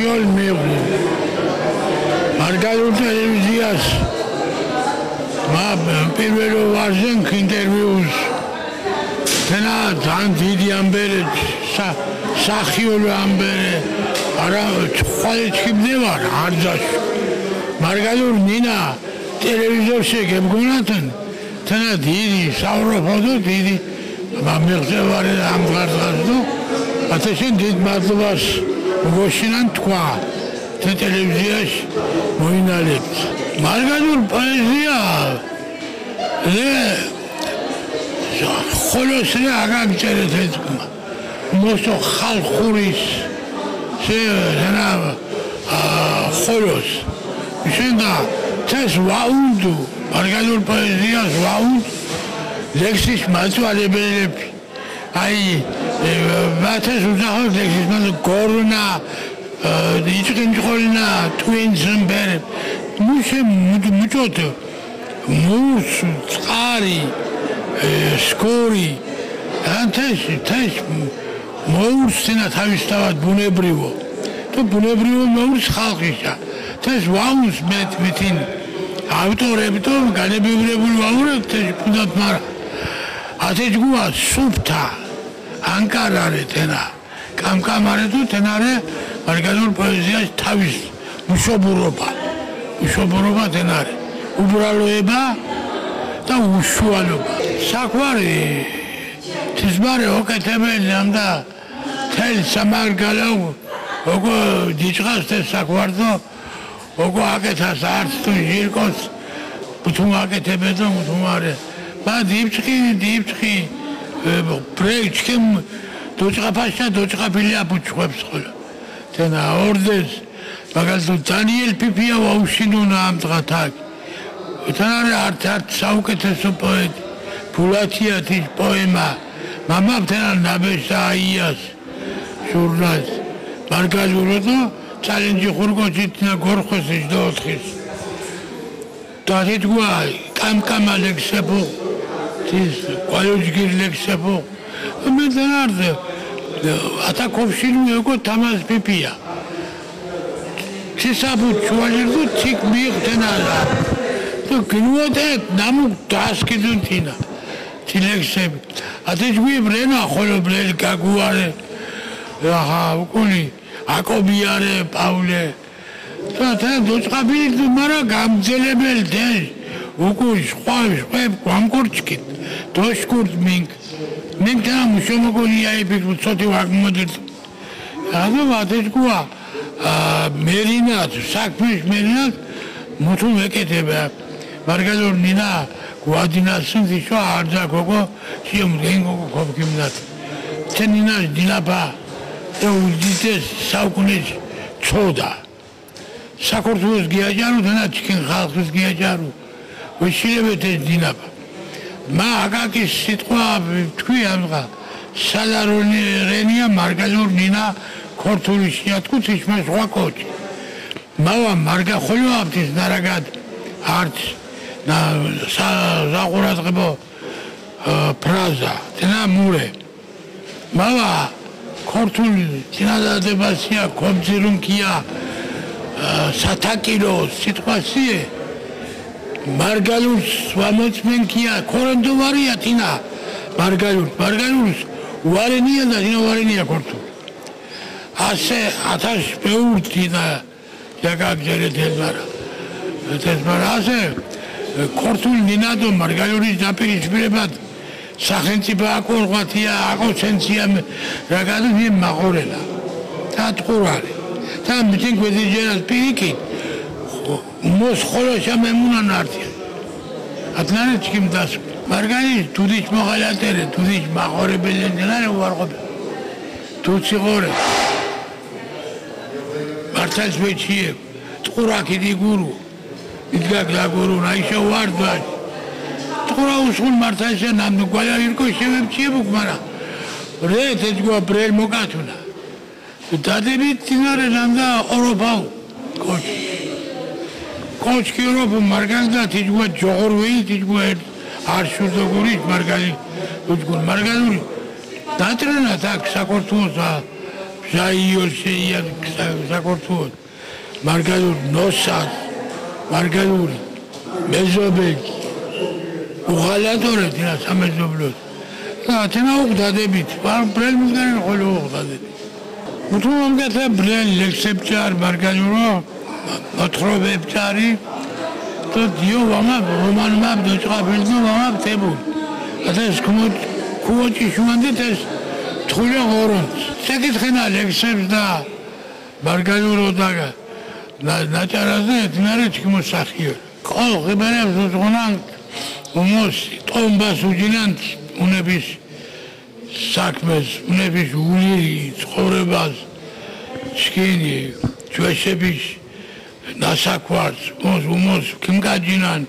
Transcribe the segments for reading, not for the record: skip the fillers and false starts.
საშიოლ მიიღო მარგალურ ტელევიზიას პირველ ვარზე ინტერვიუს თენა ძალიან დიდი ამბერე სახიოლ ამბერე არა ხვალეჩქიბდე ვარ არძაში მარგალურ ნინა ტელევიზორში გემგონათენ თენა დიდი საუბრობდო დიდი მამიღწევარი ამ დღესდღეო ათაშენ დიდ მადლობას მოგოშინან თქვა ტელევიზიაში მოინალებთ მარგალურ პოეზია ხოლოს რა აგაგწერეთ ეს მოსო ხალხურის შენა ხოლოს შენდა თეს ვაუნდუ მარგალურ პოეზიას ვაუნდ ლექსის მაწვალებელები აი მათეს უზახოთ ლექსის მაწვალ გორნა იჭკინჭყოლინა ტვინზმბერ მუშე მუჭოტო მუს წყარი სკორი ანთეშ მოურსინა თავისთავად ბუნებრივო თუ ბუნებრივო მოურს ხალხისა თეს ვაუნს მეთინ ავტორები თუ განებივრებული ვაურებთ ფუნდათ მარა ათეჯგუა სუფთა ანკარარე თენა კამკამარე თუ თენარე მარგალურ პოეზიას თავის უშობურობა თენარე უბრალოება და უშუალობა საკვარი თისბარე ოკეთებელი ამდა თელ სამარგალო ოგო დიჭყას თე საკვარდო ოგო აკეთას არც თუ ჟირკოს თუ აკეთებედო თუ მარე მა დიბჭი პრეჩკემ დოჭყაფაშა დოჭყაფილია ბუჩხვებს ხოლო თენა ორდეს მაგალითად დანიელ პიპია ვაუშინუნა ამ დღათაკ თანარე არც საუკეთესო პოეტი ფულათიათის პოემა მამამთენა ნაბეშაიას ჟურნალს მარგალუროდო ჩალენჯი ხურგოჩიტნა გორხოსის დოთხის დადიდგუაი კამკამა ლექსებო თის ყოლოჯგირ ლექსებო მე დანარდე ატაკოვშინუ ეკო თამას პიპია ჩისაბუ ჩუაჟირდო ჩიკ მიიღთენალა თუ გინუოდეთ ნამუ დასკიდუნთინა თილექსები ათეჯგვი ბრენა ხოლობლელ გაგუარე აჰა უკული აკობიარე პავლე და დოჭყაბილი მარა გამძელებელ დეж უკული სხვა გამკორჩკით დოშკურთ მინ და მუშომოგოლია იფიქ ცოტი ვაგმოდით ანუ ათეჯგუა მერინათ საქმის მერინათ მუთუ მეკეთება მარგალურ ნინა გვადინასინ ისო არძა გოგო შემდგენ გოგო ქობკიმნათ თენინა დილაბა და უძიტეს საუკუნეში ჩოდა საქართველოს გიაჯარო და ჩიკენ ხალხის გიაჯარო ვიშილებეთ ეს დილაბა მა აკაკის სიტყვა თქვი ამღა სალარონი რენია მარგალურ ნინა ქორთული შეათქუთ ისმა სხვა კოჭი მავა მარგა ხოლოაბთის ნარაგად არც ზაღურადღებო ფრაზა თენა მურე მავა ქორთული წინადადებასია კომძირუნკია სათაკილო სიტყვასიე მარგალურს ვამოწმენკია ქორონდოვარია თინა მარგალურს ვარენია და თინა ვარენია ქორთული ასე ათაშ ბევრთი და იაგაგჯერეთ ესმარა ასე ქორთული ნინადო მარგალურის დაპირისპირებად სახელმწიფო აკორღვათია აკოცენცია რაგადმი მაყურელა და ტყურალი და მიტინ გვედიჯერას პირიქით მოსხოლოშა მემუნან არტია ათნარე ჩკიმ დას მარგალის თუდიშ მოღალატერე თუდიშ მაყურებელი ნერე უარყოფე თუციღორე მართალს ვეჩიე ტყურაკი დიგურუ იდგა გაგურუ რაიშა ვარდვა ტყურა უსხულ მართალსა ნამდვილ გვალაირკო შევემჩიებუ მარა რე თეჯგვა ბრელ მოკათუნა დადებით წინარე ნამდა ოროფაუ კოჩკი ოროფუ მარგალდა თეჯგვა ჯოღორვეი თეჯგვა არშურდოგურის მარგალი უჯგურ მარგალური დატრენა თაკ საქართველოს ჟაიორშეია საქართველოს მარგალურ ნოსად მარგალური მეზობელი უღალატორეთ რა სამეზობლოს ათენა უღდადებით ბრელ მიგარი ხოლო უღდადებით უთუმ გასა ბრელ ლექსებჭარ მარგალურო მოთხრობებჭარი то дио вама роман мап доჭყაფილდო ვამა თებუ ათეს კუოჭი შუანდეთეს თხულა ღორონც შეკითხენა ლექსებს და მარგალურო და ნაჭარაზე ეთნარე ჩქიმოსახიო ყოლ ღებერებს უზღუნან უმოსი ტომბას უჯინან უნების საქმეს უნების ული ცხოვრებას ჩქინი ჩვეშების ნასაკვარს უმოს კიმგაჯინან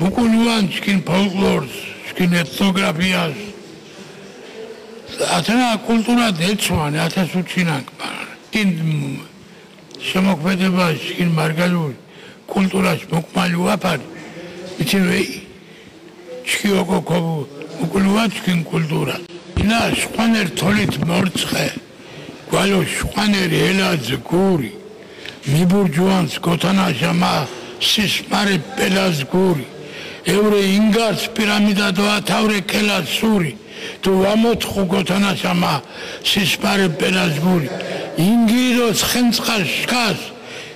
უკულუან ჩქინ ფოლკლორს ჩქინ ეთნოგრაფიას ათენა კულტურა დეცვან ათას უჩინან კინ შემოქმედება ჩქინ მარგალური კულტურას მოკმალი ვაფარ იცი ჩქიოკო კობუ უკულუა ჩქინ კულტურა ინა შყვანერ თოლით მორცხე გვალო შყვანერი ელაძ გური მიბურჯუანს გოთანაშამა სისმარე პელას გური ევრე ინგარს პირამიდა და ათავრე კელას სური თუ ამოთხო გოთანაშამა სისმარე პელას გური ინგიროს ხენწყას შკას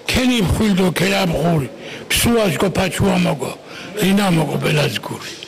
ქენი ხვილდო ქელაბღური ფსუას გოფაჩუა მოგო риნა მოგო პელას გური